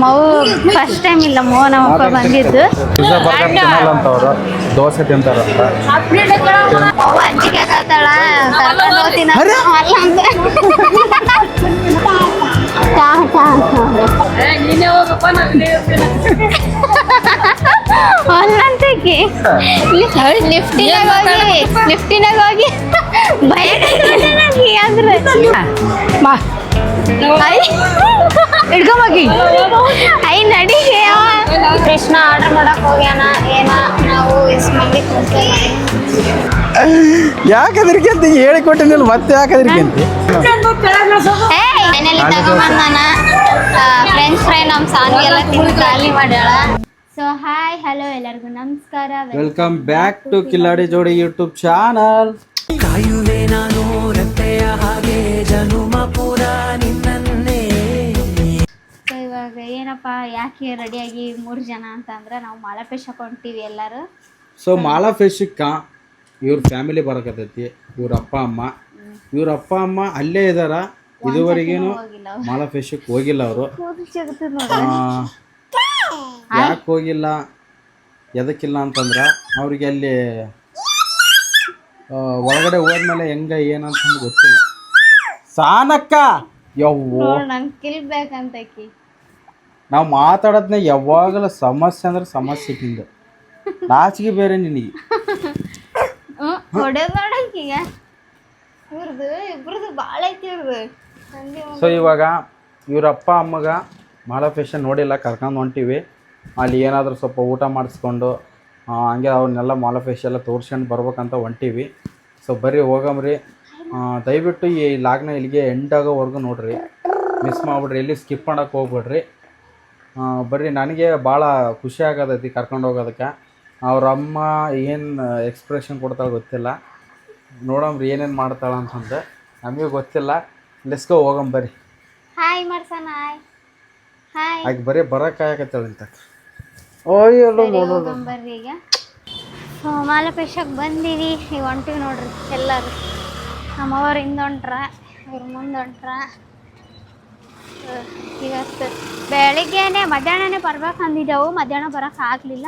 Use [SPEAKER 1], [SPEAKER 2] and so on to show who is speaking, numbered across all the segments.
[SPEAKER 1] ನಮ್ಮವು first time ಇಲ್ಲ ನಮ್ಮಪ್ಪ ಬಂದಿದ್ದು.
[SPEAKER 2] ದೋಸೆ ತಿಂತಾರಂತ
[SPEAKER 1] ಅಂಜಿಕೆ ಕಳ್ತಾಳ ಕರ್ಕೊಂಡು ಹೋಗ್ತೀನಿ ಅಲ್ಲ ಅಂತ ಅಲ್ಲಂತಕಿ ಲಿಫ್ಟಿನಾಗ ಹೋಗಿ ಭಯ ಅಂದ್ರೆ ಹಿಡ್ಕೊಂಬೋಗಿ ಐ ನಡಿಗೆ ಕೃಷ್ಣ ಆರ್ಡರ್ ಮಾಡಕ್ ಹೋಗ್ಯಾನ ಏನ ನಾವು ಇಷ್ಟು ಮಂದಿ
[SPEAKER 2] ಯಾಕದ್ರಕ್ಕಿಂತ ಹೇಳಿಕೊಟ್ಟಿನಿಲ್ಲ ಮತ್ತೆ ಯಾಕದ್ರಕ್ಕಿಂತ
[SPEAKER 1] ಮನೇಲಿ ತಗೊಂಬಂದಾನ ಫ್ರೆಂಚ್ ಫ್ರೈ ನಮ್ಮ ಸಾನಿಗೆಲ್ಲ ತಿಂದು ಖಾಲಿ ಮಾಡ್ಯಾಳ. ಸೊ ಹಾಯ್ ಹಲೋ ಎಲ್ಲರಿಗೂ ನಮಸ್ಕಾರ,
[SPEAKER 2] ವೆಲ್ಕಮ್ ಬ್ಯಾಕ್ ಟು ಕಿಲಾಡಿ ಜೋಡಿ ಯೂಟ್ಯೂಬ್ ಚಾನಲ್.
[SPEAKER 3] ಕಾಯುವೆ ನಾನು ರತ್ತೆಯ ಹಾಗೆ ಜನುಮ ಪುರ ನಿನ್ನನ್ನೇ.
[SPEAKER 1] ಸೊ ಇವಾಗ ಏನಪ್ಪ ಯಾಕೆ ರೆಡಿಯಾಗಿ 3 ಜನ ಅಂತಂದ್ರೆ ನಾವು ಮಾಲಪೇಶ್ ಹಾಕೊಂತೀವಿ ಎಲ್ಲರೂ.
[SPEAKER 2] ಸೊ ಮಾಲಾಫೇಶಕ್ಕೆ ಇವ್ರ ಫ್ಯಾಮಿಲಿ ಬರಕತ್ತೈತಿ, ಇವ್ರ ಅಪ್ಪ ಅಮ್ಮ ಅಲ್ಲೇ ಇದಾರ. ಇದುವರೆಗೇನು ಮಾಲಾಫೇಶಕ್ಕೆ ಹೋಗಿಲ್ಲ ಅವರು. ಯಾಕೆ ಹೋಗಿಲ್ಲ ಎದಕ್ಕಿಲ್ಲ ಅಂತಂದ್ರೆ ಅವ್ರಿಗೆ ಅಲ್ಲಿ ಒಳಗಡೆ ಹೋದ್ಮೇಲೆ ಹೆಂಗ ಏನಂತಂದು ಗೊತ್ತಿಲ್ಲ. ಸಾನಕ್ಕ ಯವ್ವೋ
[SPEAKER 1] ಕಿಲ್ಬೇಕಂತಕಿ
[SPEAKER 2] ನಾವು ಮಾತಾಡೋದ್ನ ಯಾವಾಗಲೂ ಸಮಸ್ಯೆ ಅಂದ್ರೆ ಸಮಸ್ಯೆ ತಿಂದ ನಾಚಿಗೆ ಬೇರೆ ನಿನಗೆ
[SPEAKER 1] ಹೊಡೆದ್ ನೋಡಂಕೀಗ ಇವ್ರದ್ದು ಇಬ್ರದ್ದು ಭಾಳ ಐತಿ ಇವ್ರದ್ದು.
[SPEAKER 2] ಸೊ ಇವಾಗ ಇವ್ರ ಅಪ್ಪ ಅಮ್ಮಗ ಮಾಲಾಫೇಶನ್ ನೋಡಿಲ್ಲ, ಕರ್ಕೊಂಡು ಹೊಂಟಿವಿ. ಅಲ್ಲಿ ಏನಾದರೂ ಸ್ವಲ್ಪ ಊಟ ಮಾಡಿಸ್ಕೊಂಡು ಹಂಗೆ ಅವ್ರನ್ನೆಲ್ಲ ಮಾಲಾಫೇಶ್ ಎಲ್ಲ ತೋರ್ಸ್ಕೊಂಡು ಬರ್ಬೇಕಂತ ಹೊಂಟೀವಿ. ಸೊ ಬರ್ರಿ ಹೋಗಮ್ರಿ. ದಯವಿಟ್ಟು ಈ ಲಾಗ್ನ ಇಲ್ಲಿಗೆ ಎಂಡ್ ಆಗೋವರೆಗೂ ನೋಡ್ರಿ, ಮಿಸ್ ಮಾಡಿಬಿಡ್ರಿ, ಎಲ್ಲಿ ಸ್ಕಿಪ್ ಮಾಡೋಕ್ಕೆ ಹೋಗ್ಬಿಡ್ರಿ. ಬರ್ರಿ, ನನಗೆ ಭಾಳ ಖುಷಿ ಆಗೋದೈತಿ ಕರ್ಕೊಂಡು ಹೋಗೋದಕ್ಕೆ. ಅವ್ರ ಅಮ್ಮ ಏನು ಎಕ್ಸ್ಪ್ರೆಷನ್ ಕೊಡ್ತಾಳೆ ಗೊತ್ತಿಲ್ಲ, ನೋಡಮ್ರಿ ಏನೇನು ಮಾಡ್ತಾಳೆ ಅಂತಂದು ನಮಗೆ ಗೊತ್ತಿಲ್ಲ. ಲೆಸ್ಕೋ ಹೋಗಮ್ ಬರ್ರಿ.
[SPEAKER 1] ಹಾಯ್ ಮಾಡ್ಸಣ ಹಾಯ್
[SPEAKER 2] ಆಕೆ ಬರೀ ಬರೋಕ್ಕಾಗತ್ತೇಳಿ ಅಂತ. ಓಯ್ಯಲ್ಲ ನೋಡೋದು
[SPEAKER 1] ಬರ್ರಿ. ಈಗ ಮಾಲಪೇಶಕ್ಕೆ ಬಂದೀವಿ, ಈಗ ಹೊಂಟಿವಿ ನೋಡ್ರಿ ಎಲ್ಲರೂ. ನಮ್ಮವ್ರು ಹಿಂದೊಂಟ್ರ, ಇವ್ರು ಮುಂದೊಂಟ್ರ. ಇವತ್ತು ಬೆಳಿಗ್ಗೆನೆ ಮಧ್ಯಾಹ್ನನೇ ಬರ್ಬೇಕು ಅಂದಿದ್ದೆವು, ಮಧ್ಯಾಹ್ನ ಬರೋಕೆ ಆಗಲಿಲ್ಲ.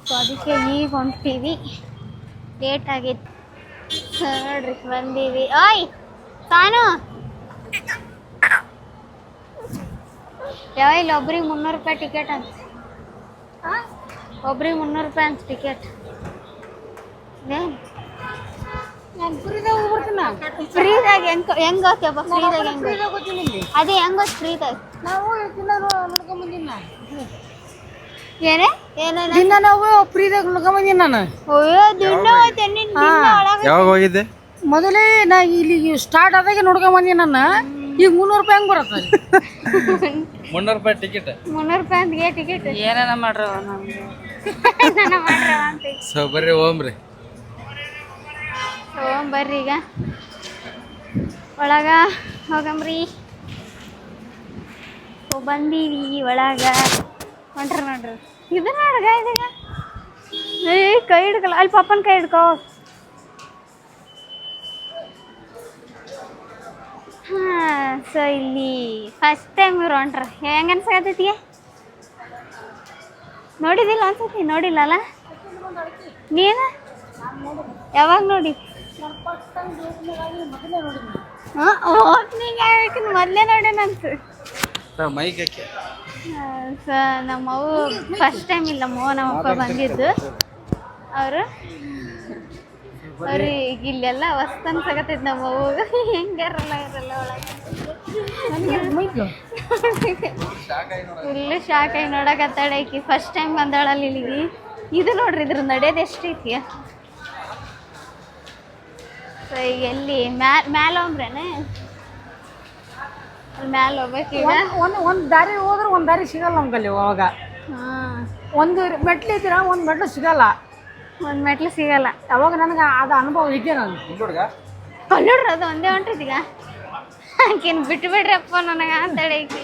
[SPEAKER 1] ಸೊ ಅದಕ್ಕೆ ಈಗ ಹೊಂಟೀವಿ, ಲೇಟ್ ಆಗೈತಿ ನೋಡ್ರಿ. ಬಂದೀವಿ. ಓಯ್ ಸಾನು ಯಾವ ಇಲ್ಲಿ ಒಬ್ರಿಗೆ 300 ರೂಪಾಯಿ ಟಿಕೆಟ್ ಅಂತ, ಒಬ್ರಿಗೆ 300 ರೂಪಾಯಿ ಅಂತ ಟಿಕೆಟ್. ಫ್ರೀದಾಗ ಹೆಂಗ್ ಹೋಗ್ತೇವ? ಫ್ರೀದಾಗ ಹೆಂಗ್ ಅದೇ ಹೆಂಗ್ ಹೋದ್ ಫ್ರೀದಾಗ? ಏನೇ
[SPEAKER 4] ದಿನ ನಾವು ಫ್ರೀದಾಗ ನೋಡ್ಕೊಂಬಂದಿನಿ ನಾನು.
[SPEAKER 1] ಅಯ್ಯೋ ದಿನ
[SPEAKER 2] ಯಾವಾಗ ಹೋಗಿದ್ದೆ?
[SPEAKER 4] ಮೊದಲೇ ನಾ ಇಲ್ಲಿ ಸ್ಟಾರ್ಟ್ ಆದಾಗ ನೋಡ್ಕೊಂಬಂದಿನಿ ನಾನು. ಈಗ 300 ರೂಪಾಯಿ ಹೆಂಗ್ ಬರತ್ತ?
[SPEAKER 2] 300 ರೂಪಾಯಿ ಟಿಕೆಟ್.
[SPEAKER 1] 300 ರೂಪಾಯಿ ಅಂತ ಟಿಕೆಟ್
[SPEAKER 4] ಏನೇನ ಮಾಡ್ರವ
[SPEAKER 1] ಅಂತ.
[SPEAKER 2] ಸೊ ಬರ್ರಿ ಹೋಗ್ರಿ.
[SPEAKER 1] ಬರ್ರಿ ಈಗ ಒಳಗ ಹೋಗಮ್ರಿ. ಬಂದೀವಿ ಒಳಗ. ಹೊಂಟ್ರ ನೋಡ್ರಿ, ಇದು ನೋಡ್ಗ ಇದೀಗ. ಕೈ ಹಿಡ್ಕಲ್ಲ, ಅಲ್ಲಿ ಪಾಪನ ಕೈ ಹಿಡ್ಕೋ. ಹಾಂ, ಸೊ ಇಲ್ಲಿ ಫಸ್ಟ್ ಟೈಮ್ ಇವ್ರು ಹೊಂಟ್ರ. ಹೆಂಗೆ ಅನ್ಸಾಕತ್ತೈತಿ? ನೋಡಿದಿಲ್ಲ ಅನ್ಸತಿ? ನೋಡಿಲ್ಲಲ್ಲ ನೀನು? ಯಾವಾಗ ನೋಡಿ? ಹಾಂ, ಓಪನಿಂಗ್ ಆಗ್ಬೇಕಿನ್ನು ಮೊದಲೇ ನೋಡೇನಂತ. ಸೊ ನಮ್ಮವು ಫಸ್ಟ್ ಟೈಮ್ ಇಲ್ಲ ನಮ್ಮಪ್ಪ ಬಂದಿದ್ದು. ಅವ್ರಿಗೆ ಇಲ್ಲೆಲ್ಲ ಹೊಸ್ತು ಅನ್ಸಕತ್ತೈತಿ. ನಮ್ಮವು ಹೆಂಗಾರಲ್ಲ ಇರಲ್ಲ ಒಳಗೆ ಫುಲ್ಲು ಶಾಕ್ ಆಗಿ ನೋಡಕತ್ತಾಳೆ ಆಕಿ. ಫಸ್ಟ್ ಟೈಮ್ ಬಂದಾಳಲ್ಲಿ ಇಲ್ಲಿಗೆ. ಇದು ನೋಡ್ರಿ, ಇದ್ರ ನಡೆಯೋದು ಎಷ್ಟು ಐತಿ. ಸೊ ಈಗ ಎಲ್ಲಿ ಮ್ಯಾಲೆ ಹೋಗ್ರೇನೆ? ಅಲ್ಲಿ ಮ್ಯಾಲೆ ಹೋಗ್ಬೇಕೀಗ.
[SPEAKER 4] ಒಂದು ದಾರಿ ಹೋದ್ರೆ ಒಂದು ದಾರಿ ಸಿಗಲ್ಲ ನಮ್ಗಲ್ಲಿ. ಅವಾಗ
[SPEAKER 1] ಹಾಂ,
[SPEAKER 4] ಒಂದು ಮೆಟ್ಲು ಇದ್ದೀರ, ಒಂದು ಮೆಟ್ಲು ಸಿಗಲ್ಲ.
[SPEAKER 1] ಒಂದು ಮೆಟ್ಲು ಸಿಗಲ್ಲ.
[SPEAKER 4] ಅವಾಗ ನನಗೆ ಅದು ಅನುಭವ ಇದೆ. ನಾನು
[SPEAKER 1] ನೋಡ್ರಿ ಅದು ಒಂದೇ ಹೊಂಟಿದೀಗ. ಆಕಿನ ಬಿಟ್ಟು ಬಿಡ್ರಪ್ಪ ನನಗೆ ಅಂತೇಳಿ ಆಕಿ.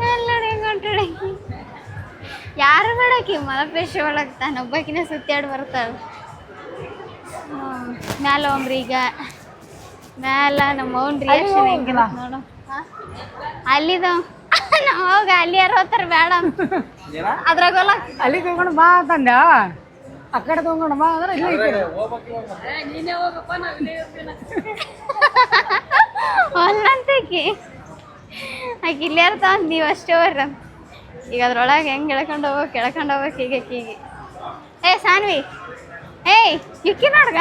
[SPEAKER 1] ಅಲ್ಲಿ ನೋಡಿ ಹೆಂಗೆ ಹೊಂಟಾಳೆ ಆಕಿ. ಯಾರು ಬೇಡಾಕಿ ಮಾಲಪೇಶ್ ಒಳಗೆ ತಾನೊಬ್ಬಾಕಿನ ಸುತ್ತಾಡಿ ಬರ್ತಾಳೆ. ಮ್ಯಾಲೆ ಹೋಗ್ರಿ ಈಗ. ಮ್ಯಾಲ ನಮ್ಮ ಅವ್ನ ರಿಯಾಕ್ಷನ್ ಹೆಂಗಿಲ್ಲ ನೋಡು. ಅಲ್ಲಿದ ಹೋಗ ಅಲ್ಲಿ ಯಾರು ಹೋಗ್ತಾರ ಬೇಡ ಅಂತ ಅದ್ರಾಗಲ್ಲ
[SPEAKER 4] ಅಲ್ಲಿ ತಗೊಂಡು ಬಾ ತಂದ ಆ ಕಡೆ ತಗೊಂಡು ಬಾ ಅಂದ್ರೆ ಇಲ್ಲ
[SPEAKER 1] ಅಲ್ಲಂತಕಿ ಆಕೆ ಇಲ್ಲಿ ಇರ್ತಾವ ನೀವು ಅಷ್ಟೇ ಬರ್ರ ಈಗ ಅದ್ರೊಳಗೆ ಹೆಂಗೆ ಎಳ್ಕೊಂಡು ಹೋಗ್ಬೇಕು ಈಗ ಆಕಿಗೆ ಏ ಸಾನ್ವಿ ಏಯ್ ಇಕ್ಕಿ ನೋಡ್ಗ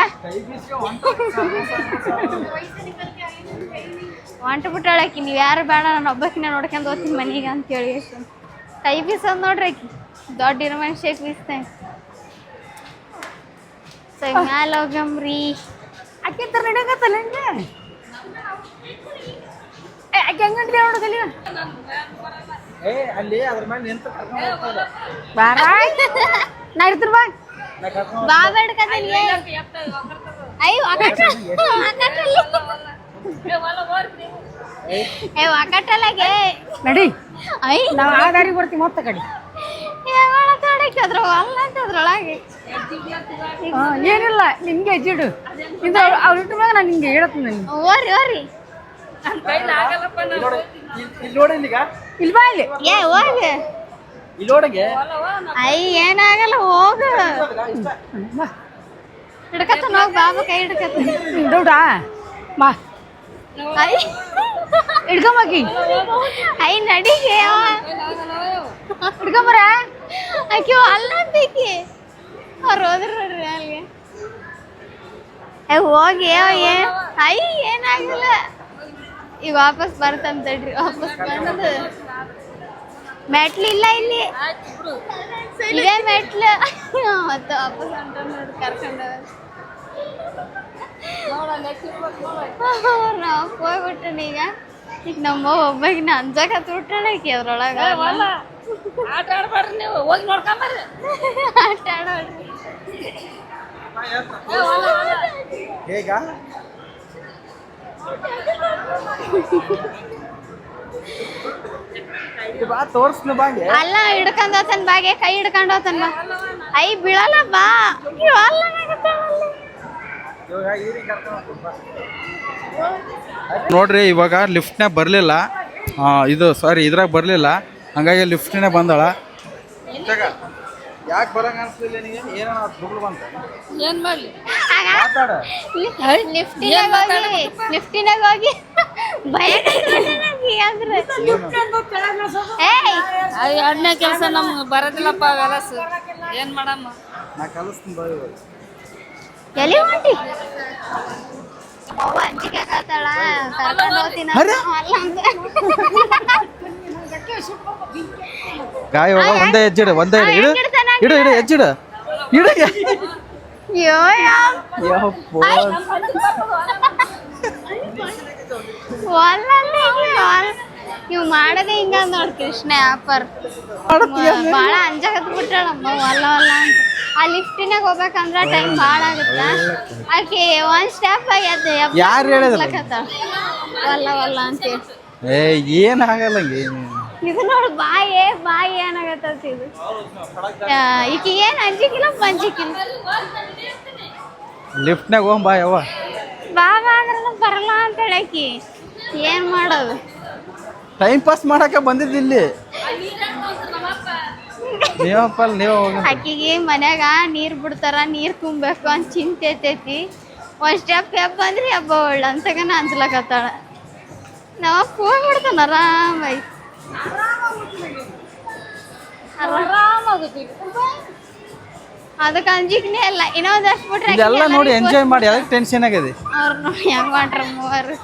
[SPEAKER 1] ಹೊಂಟು ಬಿಟ್ಟಾಳಕಿ ನೀವು ಯಾರು ಬೇಡ ನಾನು ಒಬ್ಬಕಿನ ನೋಡ್ಕೊಂಡು ಹೋಗ್ತೀನಿ ಮನೆಗೆ ಅಂತೇಳಿ ಎಷ್ಟು ಕೈ ಬೀಸೋದು ನೋಡ್ರಿ ಆಕಿ ದೊಡ್ಡ ಇರೋ ಮನುಷ್ಯಕ್ಕೆ ಬೀಸ್ತೇನೆ ಸೊ ಮ್ಯಾಲ ಹೋಗಮ್ರಿ
[SPEAKER 4] ಅಕ್ಕಿ ತರ ನಡೆಯಕತ್ತಲ್ಲ ಹಂಗೆ ಅಕ್ಕಿ ಹಂಗಂದ್ರೆ ನೋಡೋದಲ್ಲಿ
[SPEAKER 2] ಅಲ್ಲಿ ಅದ್ರ ಮೇಲೆ ನಿಂತು
[SPEAKER 4] ಬಾರ ನಾ ಇರ್ತೀನಿ ಬಾ
[SPEAKER 1] ಬಾ ಬೇಡ್ಕದಲ್ಲಿ ಅಯ್ಯ ಏ ಒಕ್ಕಟ್ಟಲಾಗೆ
[SPEAKER 4] ನಡಿ
[SPEAKER 1] ಐ
[SPEAKER 4] ನಾವು ಆ ದಾರಿ ಬರ್ತೀವಿ ಮತ್ತೆ ಕಡೆ
[SPEAKER 1] ಅದ್ರೊಳಗೆ
[SPEAKER 4] ಏನಿಲ್ಲ ನಿನ್ಗೆ ಹೆಜ್ಜಿಡು ಇದು ಅವ್ರು ಇಟ್ಟ ಮ್ಯಾಗ ನಾನು ನಿಂಗೆ ಹೇಳ್ತೀನಿ ನನಗೆ
[SPEAKER 1] ಓರಿ ಓರಿ
[SPEAKER 2] ಇಲ್ಲಿ ನೋಡಿ ಇಲ್ಲಿಗ
[SPEAKER 4] ಇಲ್ಲಿ ಬಾ ಇಲ್ಲಿ
[SPEAKER 1] ಏ ಹೋಗ
[SPEAKER 2] ಇಲ್ಲಿ ನೋಡಗೆ
[SPEAKER 1] ಐ ಏನಾಗಲ್ಲ ಹೋಗ ಹಿಡ್ಕತ್ತ ಹೋಗ್ ಬಾಬಾ ಕೈ ಹಿಡ್ಕತ್ತ
[SPEAKER 4] ಡೌಟಾ ಬಾ
[SPEAKER 1] ಐ
[SPEAKER 4] ಹಿಡ್ಕೊಂಬಾಕಿ
[SPEAKER 1] ಐ ನಡಿಗೆ
[SPEAKER 4] ಹಿಡ್ಕೊಂಬರ
[SPEAKER 1] ಆಕಿ ಅಲ್ಲಂತೀಕಿ ಅವ್ರು ಹೋದ್ರ ನೋಡ್ರಿ ಅಲ್ಲಿಗೆ ಹೋಗಿ ಐ ಏನಾಗಿಲ್ಲ ಈಗ ವಾಪಸ್ ಬರ್ತಂತಡ್ರಿ ವಾಪಸ್ ಬಂದು ಮೆಟ್ಲಿಲ್ಲ ಇಲ್ಲಿ ಇದೇ ಮೆಟ್ಲು ಮತ್ತೆ ವಾಪಸ್ ಹೊಂಟ ನೋಡಿ ಕರ್ಕೊಂಡು ನಾವು ಹೋಗ್ಬಿಟ್ಟಣ ಈಗ ನಮ್ಮ ಒಬ್ಬಗಿನ ಅಂಜಕತ್ ಬಿಟ್ಟಣಕಿ ಅದ್ರೊಳಗ
[SPEAKER 4] ಆಟ ಆಡ್ಬಾರ್ರಿ ನೀವು ಹೋಗಿ ನೋಡ್ಕೊಂಬರ್ರಿ
[SPEAKER 1] ಆಟ ಆಡೋಡ್ರಿ
[SPEAKER 2] ಹೇಗ ಬಾ ತೋರ್ಸ್ನು ಬಾಗೆ
[SPEAKER 1] ಅಲ್ಲ ಹಿಡ್ಕೊಂಡ್ ಹೋತನ್ ಬಾಗೆ ಕೈ ಹಿಡ್ಕೊಂಡ್ ಹೋತನ್ ಬಾ ಐ ಬೀಳಲ್ಲ ಬಾ
[SPEAKER 2] ನೋಡ್ರಿ ಇವಾಗ ಲಿಫ್ಟ್ನೇ ಬರಲಿಲ್ಲ ಇದು ಸಾರಿ ಇದ್ರಾಗ ಬರಲಿಲ್ಲ ಹಂಗಾಗಿ ಲಿಫ್ಟ್ನೇ ಬಂದಳ ಯಾಕೆ ಬರಂಗ ಅನ್ಸ್ಲಿಲ್ಲ ನಿನಗೆ ಏನೋ ದುಡ್ಡು ಬಂತ
[SPEAKER 4] ಏನ್ ಮಾಡ್ಲಿ
[SPEAKER 2] ಮಾತಾಡ
[SPEAKER 1] ಲಿಫ್ಟಿನಾಗ ಹೋಗಿ ಭಯ ಅಂದ್ರೆ
[SPEAKER 4] ಎರಡನೇ ಕೆಲಸ ನಮ್ಗೆ ಬರೋದಿಲ್ಲಪ್ಪ ವ್ಯವಸ್ ಏನ್ ಮಾಡಮ್ಮ
[SPEAKER 2] ನಾ ಕಲಿಸ್ತೀನಿ ಬಾ ಇವಾಗ
[SPEAKER 1] ಎಲ್ಲಿ ಹೊಂಟಿ ಅಂಜಿಕೆ ಆಗತ್ತಾಳ ಕರ್ಕೊಂಡು ಹೋಗ್ತೀನಿ
[SPEAKER 2] ಅರೆ?
[SPEAKER 1] ಅಲ್ಲ ಅಂದೆ.
[SPEAKER 2] ಗಾಯ ಹೋಗ ಒಂದೇ ಹೆಜ್ಜಿಡು ಒಂದೇ ಇಡು ಇಡು ಇಡು ಹೆಜ್ಜಿಡು ಇಡು
[SPEAKER 1] ಅಯ್ಯೋ ನೀವು ಮಾಡದೆ ಹಿಂಗ ನೋಡ್ ಕೃಷ್ಣ ಆಪರ್ ಬಾಳ ಅಂಜಾಕತ್ ಬಿಟ್ಟಾಳಮ್ಮ ಒಲ್ಲ ಒಲ್ಲ ಅಂತ ಆ ಲಿಫ್ಟಿನಾಗ ಹೋಗ್ಬೇಕಂದ್ರ ಟೈಮ್ ಬಾಳ ಆಗತ್ತ ಆಕೆ ಒಂದ್ ಸ್ಟೆಪ್
[SPEAKER 2] ಯಾರು ಹೇಳಿದ್ರು?
[SPEAKER 1] ಒಲ್ಲ ಒಲ್ಲ ಅಂತೇಳಿ
[SPEAKER 2] ಏ ಏನಾಗಲ್ಲ
[SPEAKER 1] ಇದು ನೋಡು ಬಾಯಿ ಏನಾಗತ್ತ ಇದು ಈಕೆ ಏನ್ ಅಂಜಿಕಿಲ್ಲ ಪಂಜಿಕಿಲ್ಲ
[SPEAKER 2] ಲಿಫ್ಟ್ನಾಗ ಹೋಗ್ ಬಾ ಯವ್ವ
[SPEAKER 1] ಬಾಬಾ ಅಂದ್ರ ಬರಲ್ಲ ಅಂತ ಹೇಳಕಿ ಏನ್ ಮಾಡೋದು
[SPEAKER 2] ಟೈಮ್ ಪಾಸ್ ಮಾಡಕ್ಕೆ ಬಂದಿದ್ದು ಇಲ್ಲಿ ನೀವಪ್ಪಲ್ ನೀವು ಹೋಗಿ
[SPEAKER 1] ಆಕಿಗೆ ಮನ್ಯಾಗ ನೀರ್ ಬಿಡ್ತಾರ ನೀರ್ ತುಂಬಬೇಕು ಅಂತ ಚಿಂತೆ ಐತೈತಿ ಒಂದ್ ಸ್ಟೆಪ್ ಬಂದ್ರಿ ಹಬ್ಬ ಒಳ್ಳ ಅಂತಗನ ಅಂಜ್ಲಕತ್ತಾಳ ನಾವ್ ಹೋಗ್ಬಿಡ್ತಾನ ಆರಾಮಾಗಿ ಅದಕ್ಕೆ ಅಂಜಿಕ್ನೇ ಇಲ್ಲ ಇನ್ನೊಂದಷ್ಟು ಬಿಟ್ರೆ
[SPEAKER 2] ಇದೆಲ್ಲ ನೋಡಿ ಎಂಜಾಯ್ ಮಾಡಿ ಅದಕ್ಕೆ ಟೆನ್ಷನ್ ಆಗಿದೆ
[SPEAKER 1] ಅವ್ರು ನೋಡಿ ಹೆಂಗ್ ಮಾಡ್ರ ಮೂವರು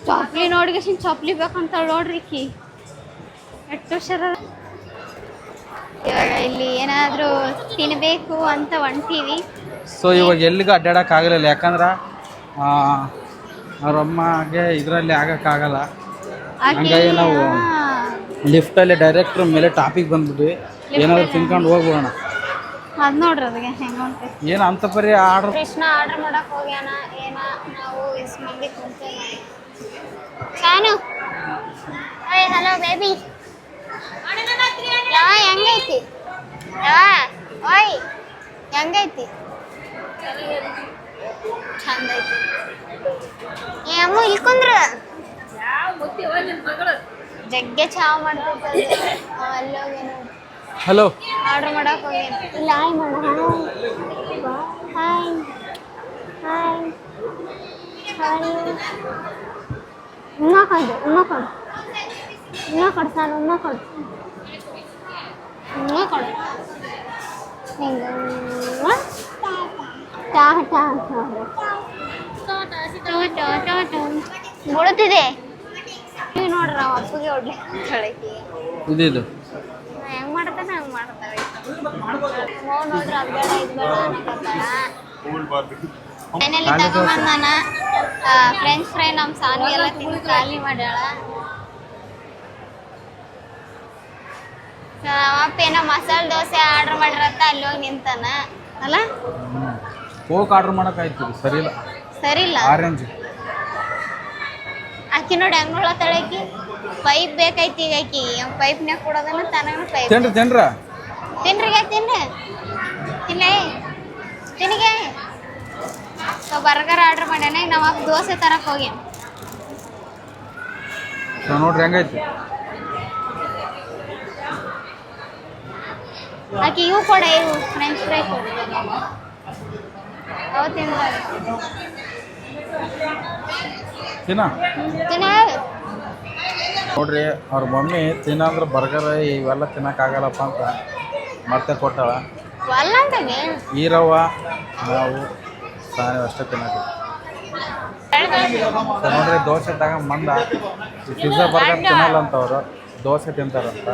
[SPEAKER 1] ಚಾಪ್ಲಿ ನೋಡ್ಗೆಸಿನ್ ಚಾಪ್ಲಿ ಬೇಕಂತ ನೋಡ್ರಿ ಕಿ ಎಷ್ಟು ಹುಷಾರ ಇವಾಗ ಇಲ್ಲಿ ಏನಾದರೂ ತಿನ್ನಬೇಕು ಅಂತ ಹೊಂಟೀವಿ
[SPEAKER 2] ಸೊ ಇವಾಗ ಎಲ್ಲಿಗೂ ಅಡ್ಡಾಡಕ್ಕೆ ಆಗಲಿಲ್ಲ ಯಾಕಂದ್ರೆ ಅವ್ರ ಅಮ್ಮಗೆ ಇದರಲ್ಲಿ ಆಗಕ್ಕಾಗಲ್ಲ ಹಂಗಾಗಿ ನಾವು ಲಿಫ್ಟಲ್ಲಿ ಡೈರೆಕ್ಟ್ರ್ ಮೇಲೆ ಟಾಪಿಗೆ ಬಂದ್ಬಿಟ್ವಿ ಏನಾದರೂ ತಿನ್ಕೊಂಡು ಹೋಗ್ಬಿಡೋಣ
[SPEAKER 1] ಅದು ನೋಡ್ರಿ ಅದಕ್ಕೆ ಹೆಂಗೆ ಹೊಂಟೈತಿ
[SPEAKER 2] ಏನು ಅಂತ ಪರಿ ಆರ್ಡ್ರ್
[SPEAKER 1] ಕೃಷ್ಣ ಆರ್ಡರ್ ಮಾಡಕ್ ಹೋಗ್ಯಾನ ಏನ ನಾವು ಇಸ್ ಮಂದಿ ಕುಂತೇವೆ ಶಾನು ಓಯ್ ಹಲೋ ಬೇಬಿ ಯಾವ ಹೆಂಗೈತಿ ಓಯ್ ಹೆಂಗೈತಿ ಚಂದ ಐತಿ ಏ ಅಮ್ಮ ಇಲ್ಲಿ ಕುಂದ್ರ ಜಗ್ಗೆ ಚಾ ಮಾಡ್ತಿರ್ತಾರೆ ಅಲ್ಲಿ ಹೋಗೇನು
[SPEAKER 2] ಹಲೋ
[SPEAKER 1] ಆರ್ಡರ್ ಮಾಡಕ್ ಹೋಗೇನು ಇಲ್ಲ ಹಾಯ್ ಮಾಡು ಹಾಯ್ ಹಾಯ್ ಹಾಯ್ ಉಮ್ಮ ಕೊಡು ಸಾನು ಉಮ್ಮ ಕೊಡು ಹಿಂಗೆ ಮುಳುತ್ತಿದೆ ನೀವು ನೋಡ್ರಿ ನಾವು ಅಪ್ಪಗೆ ಹೊಡ್ಲಿ ಹೇಳಕ್ಕೆ
[SPEAKER 2] ಇದು
[SPEAKER 1] ಹೆಂಗ್ ಮಾಡ್ತಾನೆ ಹಂಗ್ ಮಾಡ್ತಾರೆ ನೋಡ್ರಿ ಅದು ಬೇಡ ಇದು ಬೇಡ ಅನ್ನಕತ್ತಾಳ ಫೈನಲಿ ತಗೊಂಬಂದಾನ ಫ್ರೆಂಚ್ ಫ್ರೈ ನಮ್ಮ ಸಾನ್ವಿ ಎಲ್ಲ ತಿಂದು ಖಾಲಿ ಮಾಡ್ಯಾಳ ಅಪ್ಪ ಏನೋ ಮಸಾಲೆ ದೋಸೆ ಆರ್ಡರ್ ಮಾಡಿರತ್ತ ಅಲ್ಲಿ ಹೋಗಿ ನಿಂತಾನ ಅಲ್ಲ
[SPEAKER 2] ಕೋಕ್ ಆರ್ಡರ್ ಮಾಡೋಕ್ಕಾಯ್ತು ಸರಿ ಇಲ್ಲ
[SPEAKER 1] ಸರಿ ಇಲ್ಲ
[SPEAKER 2] ಆರೆಂಜ್
[SPEAKER 1] ಆಕಿ ನೋಡಿ ಹೆಂಗ್ ನೋಡತ್ತಾಳೆ ಆಕಿ ಪೈಪ್ ಬೇಕೈತಿ ಈಗ ಆಕಿ ಪೈಪ್ನ್ಯಾಗ ಕೊಡೋದನ್ನ ತನಗ ಪೈಪ್ ತಿನ್ರಿಗೆ ತಿನ್ನೇ ತಿನ್ನಿಗೆ ಸೊ ಬರ್ಗರ್ ಆರ್ಡರ್ ಮಾಡ್ಯಾನ ಈಗ ನಮ್ಮ ಅಪ್ಪ ದೋಸೆ ತರಕ್ ಹೋಗಿ
[SPEAKER 2] ನೋಡ್ರಿ ಹೆಂಗೈತಿ
[SPEAKER 1] ಆಕಿ ಇವು ಕೊಡ ಇವು ಫ್ರೆಂಚ್ ಫ್ರೈ ಕೊಡ ಅವು ತಿಂತಾರೆ ತಿನ್ನ
[SPEAKER 2] ನೋಡ್ರಿ ಅವ್ರ ಮಮ್ಮಿ ತಿನ್ನಂದ್ರೆ ಬರ್ಗರ್ ಇವೆಲ್ಲ ತಿನ್ನಕ್ಕಾಗಲ್ಲಪ್ಪ ಅಂತ ಮತ್ತೆ ಕೊಟ್ಟಾಳ
[SPEAKER 1] ಅಲ್ಲ ಅಂತಾನೆ
[SPEAKER 2] ಈರವ್ವ ನಾವು ಸಾನೆ ಅಷ್ಟೇ ತಿನ್ನಕ್ಕೆ ನೋಡ್ರಿ ದೋಸೆ ತಗೊಂಡ್ ಬಂದ ಪಿಜ್ಜಾ ಬರ್ಗರ್ ತಿನ್ನಲ್ಲ ಅಂತ ಅವರು ದೋಸೆ ತಿಂತಾರಂತ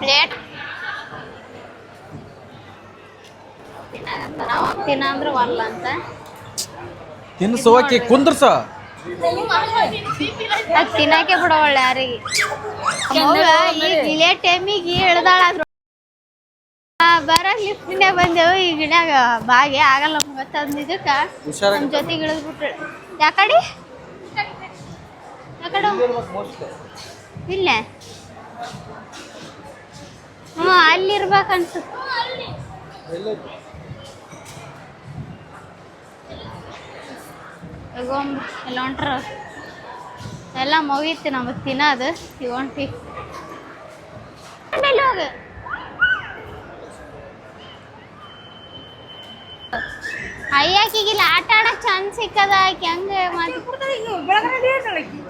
[SPEAKER 1] ಪ್ಲೇಟ್ ತಿನ್ನಂದ್ರೆ ಒಲ್ಲ ಅಂತ
[SPEAKER 2] ತಿನ್ಸೋಕಿ ಕುಂದ್ರಸ
[SPEAKER 1] ಅದು ತಿನ್ನಕ್ಕೆ ಬಿಡವಳ್ಳೆ ಯಾರಿಗೆ ಈಗ ಇಲ್ಲೇ ಟೈಮಿಗೆ ಹೇಳ್ದಾಳಾದ್ರು ಬರ ಲಿಫ್ಟ್ನೇ ಬಂದೆವು ಈ ಗಿಡ್ಯಾಗ ಬಾಗೆ ಆಗಲ್ಲ ಗೊತ್ತದ್ ನಿಜಕ್ಕೆ ನಮ್ಮ ಜೊತೆಗೆ ಇಳಿದ್ಬಿಟ್ರು ಯಾಕಡೆ ಇಲ್ಲ ಹ್ಞೂ ಅಲ್ಲಿರ್ಬೇಕನ್ಸುತ್ತೆ ಎಲ್ಲ ಹೊಂಟ್ರ ಎಲ್ಲ ಮುಗೀತು ನಮಗೆ ತಿನ್ನೋದು ಈಗ ಹೊಂಟಿ ಹೋಗ ಅಯ್ಯಾಕಿಗಿಲ್ಲ ಆಟ ಆಡಕ್ ಚಂದ ಸಿಕ್ಕದ ಆಕಿ ಹಂಗೆ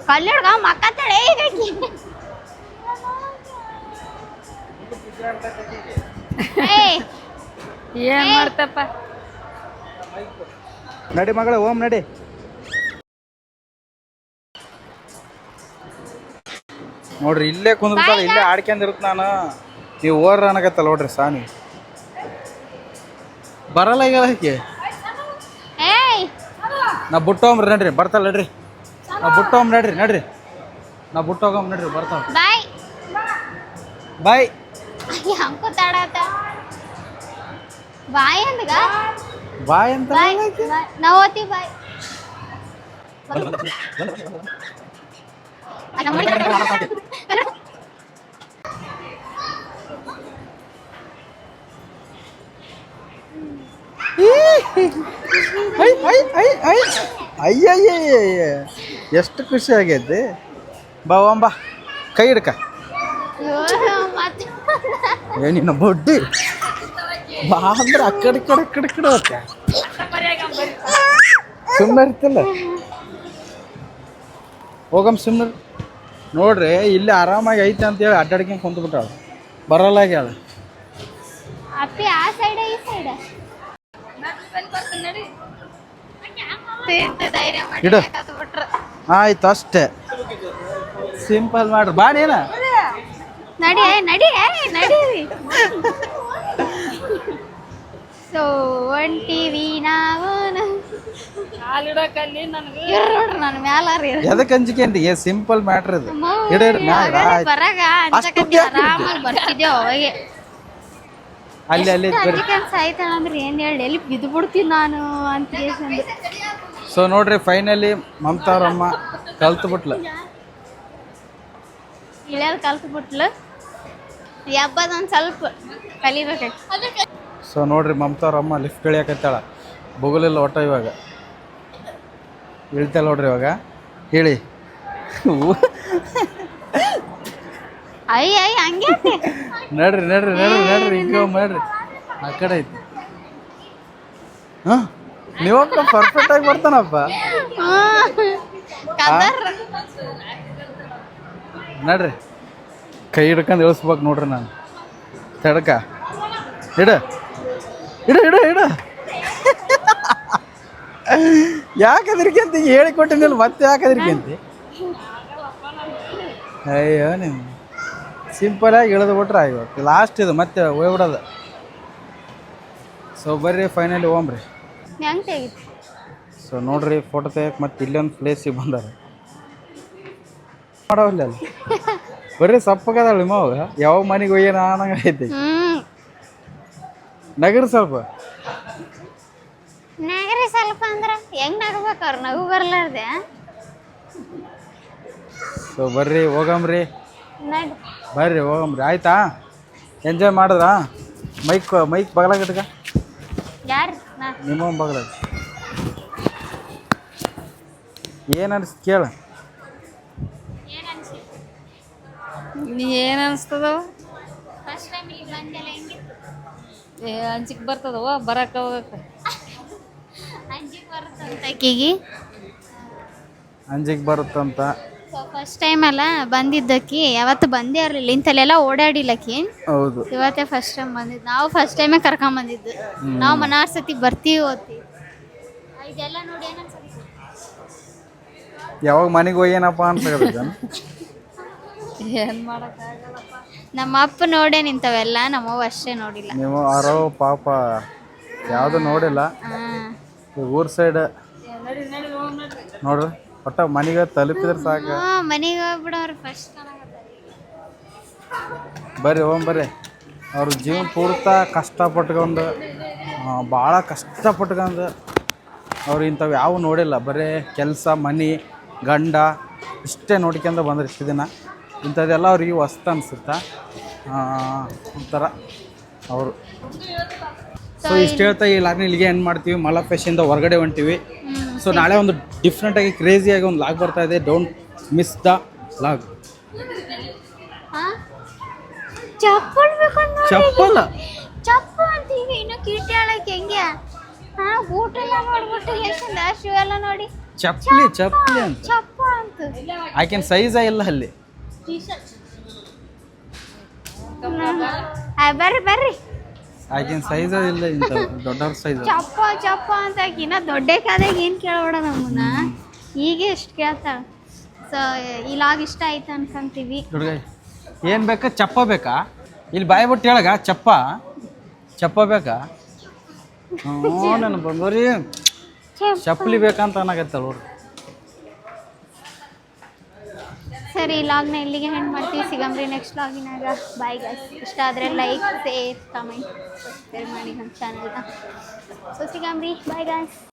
[SPEAKER 1] ಕಲ್ಲಿಡ್ಗ ಮಕ್ಕತ್ತಳೆ ಈಗ
[SPEAKER 4] ಏನ್ ಮಾಡ್ತಪ್ಪ
[SPEAKER 2] ನಡಿ ಮಗಳ ಓಂ ನಡಿ ನೋಡ್ರಿ ಇಲ್ಲೇ ಕುಂದಿರ್ತಾಳೆ ಇಲ್ಲೇ ಆಡ್ಕೊಂಡಿರುತ್ತ ನಾನು ನೀವು ಓರ್ರ ಅನ್ನಕತ್ತಲ್ಲ ನೋಡ್ರಿ ಸಾನಿ ಬರಲ್ಲ ಈಗ ಆಕೆ ನಾ ಬಿಟ್ಟೋಗ್ರಿ ನಡ್ರಿ ಬರ್ತಾಳ ನಡ್ರಿ ನಾ ಬಿಟ್ಟೋಗ್ ನಡ್ರಿ ನಾ ಬಿಟ್ಟೋಗಮ್ ನಡ್ರಿ ಬರ್ತಾವ
[SPEAKER 1] ಬಾಯ್
[SPEAKER 2] ಬಾಯ್
[SPEAKER 1] ಹಂಕೋತಾಡತ್ತ ಬಾಯ್ ಅಂದಗ
[SPEAKER 2] ಬಾಯ್ ಅಂತ
[SPEAKER 1] ಬಾಯ್ ನಾವು ಓದ್ತೀವಿ ಬಾಯ್
[SPEAKER 2] ಅಯ್ಯಯ್ಯ ಎಷ್ಟು ಖುಷಿ ಆಗೈತಿ ಬಾ ಬಾ ಕೈ ಹಿಡ್ಕ ಏನಿನ್ನ ಬೊಡ್ಡಿ ಬಾ ಅಂದ್ರೆ ಆ ಕಡೆ ಹೋಗ್ತೆ ಸುಮ್ಮನೆ ಇರ್ತಿಲ್ಲ ಹೋಗಮ್ ಸುಮ್ಮನೆ ನೋಡ್ರಿ ಇಲ್ಲಿ ಆರಾಮಾಗಿ ಐತೆ ಅಂತೇಳಿ ಅಡ್ಡಾಡ್ಕೊಂಡು ಕುಂತ್ಬಿಟ್ಟಾಳ ಬರಲ್ಲ ಆಗ್ಯಾಳ
[SPEAKER 1] ಅಪ್ಪಿ ಆ ಸೈಡ್ ಈ ಸೈಡ್
[SPEAKER 2] ಇಡು ಆಯ್ತು ಅಷ್ಟೇ ಸಿಂಪಲ್ ಮಾಡ್ರಿ ಬಾ ನೀನ
[SPEAKER 1] ನಡೀರಿ ಸೊ ಒಂಟಿವಿ ನಾವು
[SPEAKER 4] ಹಾಲಿಡಕಲ್ಲಿ ನನಗೆ
[SPEAKER 1] ನೋಡ್ರಿ ನಾನು ಮ್ಯಾಲಾರಿ
[SPEAKER 2] ಎದಕ್ಕೆ ಅಂಜಿಕೆಂಡಿ ಸಿಂಪಲ್ ಮ್ಯಾಟ್ರ್ ಇದು
[SPEAKER 1] ಬರಾಗ ಆರಾಮಾಗಿ ಬರ್ತಿದ್ದೇವೆ ಅವಾಗೆ
[SPEAKER 2] ಅಲ್ಲಿ
[SPEAKER 1] ಸಾಯ್ತಾಳ ಅಂದ್ರೆ ಏನ್ ಹೇಳಿ ಎಲ್ಲಿ ಬಿದ್ದು ಬಿಡ್ತೀನಿ ನಾನು ಅಂತ
[SPEAKER 2] ಸೊ ನೋಡ್ರಿ ಫೈನಲಿ ಮಮತಾ ಅವ್ರಮ್ಮ ಕಲ್ತು ಬಿಟ್ಲು
[SPEAKER 1] ಇಳಿಯೋದು ಕಲ್ತು ಬಿಟ್ಲು ಹಬ್ಬದ ಒಂದು ಸ್ವಲ್ಪ ಕಲಿಬೇಕು
[SPEAKER 2] ಸೊ ನೋಡ್ರಿ ಮಮತಾ ಅವ್ರಮ್ಮ ಲಿಫ್ಟ್ ಇಳಿಯಕತ್ತಾಳ ಬೊಗಲಿಲ್ಲ ಒಟ್ಟ ಇವಾಗ ಇಳ್ತಾಳ ನೋಡ್ರಿ ಇವಾಗ ಹೇಳಿ
[SPEAKER 1] ಅಯ್ಯ ಹಂಗೆ ಐತಿ.
[SPEAKER 2] ನಡ್ರಿ ನಡ್ರಿ ನಡ್ರಿ ನಡ್ರಿ ಹಿಂಗೆ ಮಾಡ್ರಿ ಆ ಕಡೆ ಐತಿ. ಹಾಂ ನೀವಪ್ಪ ಪರ್ಫೆಕ್ಟಾಗಿ ಬರ್ತಾನಪ್ಪ.
[SPEAKER 1] ಕದರ್
[SPEAKER 2] ನಡ್ರಿ ಕೈ ಹಿಡ್ಕೊಂಡು ಇಳಿಸ್ಬೇಕು ನೋಡ್ರಿ ನಾನು ತಡ್ಕ ಇಡ ಇಡ ಇಡ ಇಡ ಯಾಕೆ ಹೆದರಿಕೆಂತ ಹೇಳಿಕೊಟ್ಟಿನಿಲ್ಲ ಮತ್ತೆ ಯಾಕೆ ಹೆದರಿಕೆಂತಿ? ಅಯ್ಯೋ ನೀವು ಸಿಂಪಲಾಗಿ ಇಳಿದು ಬಿಟ್ರೆ ಆಗಿತ್ತು ಲಾಸ್ಟ್ ಇದು ಮತ್ತೆ ಹೋಗ್ಬಿಡೋದು. ಸೊ ಬರ್ರಿ ಫೈನಲಿ ಹೋಗ್ರಿ.
[SPEAKER 1] ಹೆಂಗ್ ತೆಗಿತಿ?
[SPEAKER 2] ಸೊ ನೋಡ್ರಿ ಫೋಟೋ ತೆಗಕ್ಕೆ ಮತ್ತೆ ಇಲ್ಲೊಂದು ಪ್ಲೇಸಿಗೆ ಬಂದಾರ ಮಾಡೋಲ್ಲ ಅಲ್ಲಿ ಬರ್ರಿ ಸಪ್ಪಗದಾಳಿ ಮಾವ ಯಾವ ಮನೆಗೆ ಒಯ್ಯನ ಅನ್ನಂಗ ಐತಿ. ನಗರ ಸ್ವಲ್ಪ
[SPEAKER 1] ನಗರಿ ಸ್ವಲ್ಪ ಅಂದ್ರ ಹೆಂಗ್ ನಗಬೇಕು ಅವ್ರು ನಗು ಬರ್ಲಾರ್ದೆ.
[SPEAKER 2] ಸೊ ಬರ್ರಿ ಹೋಗಮ್ರಿ
[SPEAKER 1] ನಡ್
[SPEAKER 2] ಬರ್ರಿ ಹೋಗಮ್ರಿ ಆಯ್ತಾ? ಎಂಜಾಯ್ ಮಾಡಿದ್ರ? ಮೈಕ್ ಬಗಲಾಗಟ್ಗ
[SPEAKER 1] ಯಾರು ನಾ
[SPEAKER 2] ನಿಮ್ಮ ಬಗಲಾಗ ಏನು ಅನಿಸ್ತು ಕೇಳ.
[SPEAKER 4] ಏನು ಅನಿಸ್ತದವ?
[SPEAKER 1] ಫಸ್ಟ್ ಟೈಮ್ ಇಲ್ಲಿ ಬಂದೆಲ್ಲ ಹೆಂಗಿತ್ತು?
[SPEAKER 4] ಅಂಜಿಕೆ ಬರ್ತದವ ಬರಕ್ಕೆ ಹೋಗಕ್ಕೆ.
[SPEAKER 1] ಅಂಜಿಗೆ ಬರುತ್ತಂತ ಆಕಿಗೆ.
[SPEAKER 2] ಅಂಜಿಗೆ ಬರುತ್ತಂತ.
[SPEAKER 1] ಸೊ ಫಸ್ಟ್ ಟೈಮ್ ಅಲ್ಲ ಬಂದಿದ್ದಕ್ಕಿ, ಯಾವತ್ತು ಬಂದೇ ಇರಲಿಲ್ಲ ಇಂಥಲ್ಲೆಲ್ಲ ಓಡಾಡಿಲ್ಲಕ್ಕಿ.
[SPEAKER 2] ಹೌದು
[SPEAKER 1] ಇವತ್ತೇ ಫಸ್ಟ್ ಟೈಮ್ ಬಂದಿದ್ದು. ನಾವು ಫಸ್ಟ್ ಟೈಮೇ ಕರ್ಕೊಂಬಂದಿದ್ದು. ನಾವು ಮನಾರ್ಸತಿ ಬರ್ತೀವಿ ಓದ್ತೀವಿ. ಇದೆಲ್ಲ ನೋಡಿ ಏನನ್ಸುತ್ತೆ?
[SPEAKER 2] ಯಾವಾಗ ಮನೆಗೆ ಒಯ್ಯನಪ್ಪ ಅಂತ
[SPEAKER 4] ಏನು ಮಾಡೋಕ್ಕಾಗಲ್ಲಪ್ಪ.
[SPEAKER 1] ನಮ್ಮ ಅಪ್ಪ ನೋಡೇ ನಿಂತವೆಲ್ಲ, ನಮ್ಮವ್ವ ಅಷ್ಟೇ ನೋಡಿಲ್ಲ.
[SPEAKER 2] ನೀವು ಆರೋ ಪಾಪ ಯಾವುದು ನೋಡಿಲ್ಲ. ಈ ಊರ್ ಸೈಡ್ ನೋಡ್ರಿ ಒಟ್ಟ ಮನೆಗೆ ತಲುಪಿದ್ರೆ ಸಾಕು.
[SPEAKER 1] ಮನೆಗೆ ಹೋಗ್ಬಿಡವ್ರು ಫಸ್ಟ್.
[SPEAKER 2] ಬರ್ರಿ ಬರ್ರಿ ಅವ್ರ ಜೀವನ ಪೂರ್ತ ಕಷ್ಟಪಟ್ಕೊಂಡು ಭಾಳ ಕಷ್ಟಪಟ್ಕೊಂಡು ಅವ್ರು ಇಂಥವು ಯಾವ ನೋಡಿಲ್ಲ. ಬರೀ ಕೆಲಸ ಮನೆ ಗಂಡ ಇಷ್ಟೇ ನೋಡ್ಕೊಂಡು ಬಂದ್ರೆ ಇಷ್ಟು ದಿನ. ಇಂಥದ್ದೆಲ್ಲ ಅವ್ರಿಗೆ ಹೊಸ್ತು ಅನಿಸುತ್ತಾ ಒಂಥರ ಅವರು. ಸೊ ಇಷ್ಟು ಹೇಳ್ತಾ ಈ ಲಾಗ್ನ ಇಲ್ಲಿಗೆ ಏನು ಮಾಡ್ತೀವಿ, ಮಲಫೆಶಿಂದ ಹೊರಗಡೆ ಹೊಂಟಿವಿ. ಸೊ ನಾಳೆ ಒಂದು ಡಿಫ್ರೆಂಟಾಗಿ ಕ್ರೇಜಿಯಾಗಿ ಒಂದು ಲಾಗ್ ಬರ್ತಾ ಇದೆ. Don't miss the log.
[SPEAKER 1] ಚಪ್ಪಲ್ ಬೇಕಂತ
[SPEAKER 2] ಚಪ್ಪಲ
[SPEAKER 1] ಚಪ್ಪಲ್ ಅಂತೀವಿ ಇನ್ನು ಕೀಟಿ ಹೇಳಕ್ಕೆ ಹೆಂಗೆ? ಊಟ ಎಲ್ಲ ಮಾಡ್ಬಿಟ್ಟು ಎಷ್ಟು ಶೂ ಎಲ್ಲ ನೋಡಿ
[SPEAKER 2] ಚಪ್ಪಲಿ ಚಪ್ಪಲಿ ಅಂತ
[SPEAKER 1] ಚಪ್ಪ ಅಂತ
[SPEAKER 2] ಆಕೆನ್ ಸೈಜ ಇಲ್ಲ ಅಲ್ಲಿ.
[SPEAKER 1] ಬರ್ರಿ ಬರ್ರಿ
[SPEAKER 2] ಆಕೆನ್ ಸೈಜ ಇಲ್ಲ ಇಂಥ ದೊಡ್ಡವ್ರ ಸೈಜ್.
[SPEAKER 1] ಚಪ್ಪ ಚಪ್ಪ ಅಂತ ಆಕಿನ ದೊಡ್ಡ ಕಾದಾಗ ಏನು ಕೇಳಬೇಡ ನಮ್ಮನ್ನ, ಈಗ ಎಷ್ಟು ಕೇಳ್ತಾಳ. ಸೊ ಈ ಲಾಗ್ ಇಷ್ಟ ಆಯ್ತು ಅನ್ಕೊಂತೀವಿ.
[SPEAKER 2] ಹುಡುಗ ಏನು ಬೇಕಾ? ಚಪ್ಪ ಬೇಕಾ? ಇಲ್ಲಿ ಬಾಯಿ ಬಿಟ್ಟು ಹೇಳಗ ಚಪ್ಪ ಚಪ್ಪ ಬೇಕಾ? ಹ್ಞೂ ನಾನು ಬಂದೋರಿ ಚಪ್ಪಲಿ ಬೇಕಂತ ಅನ್ನಕತ್ತಲ್ಲ ನೋಡ್ರಿ.
[SPEAKER 1] ಸರಿ ಈ ಲಾಗ್ನ ಇಲ್ಲಿಗೆ ಹೆಂಗೆ ಮಾಡ್ತೀವಿ. ಸಿಗಮ್ರಿ ನೆಕ್ಸ್ಟ್ ಲಾಗಿನಾಗ. Bye guys. ಇಷ್ಟ ಆದರೆ ಲೈಕ್ ಶೇರ್ ಕಮೆಂಟ್ ಸಬ್ಸ್ಕ್ರೈಬ್ ಮಾಡಿ ನಮ್ಮ ಚಾನಲ್ನ. ಸೊ ಸಿಗಮ್ರಿ. Bye guys.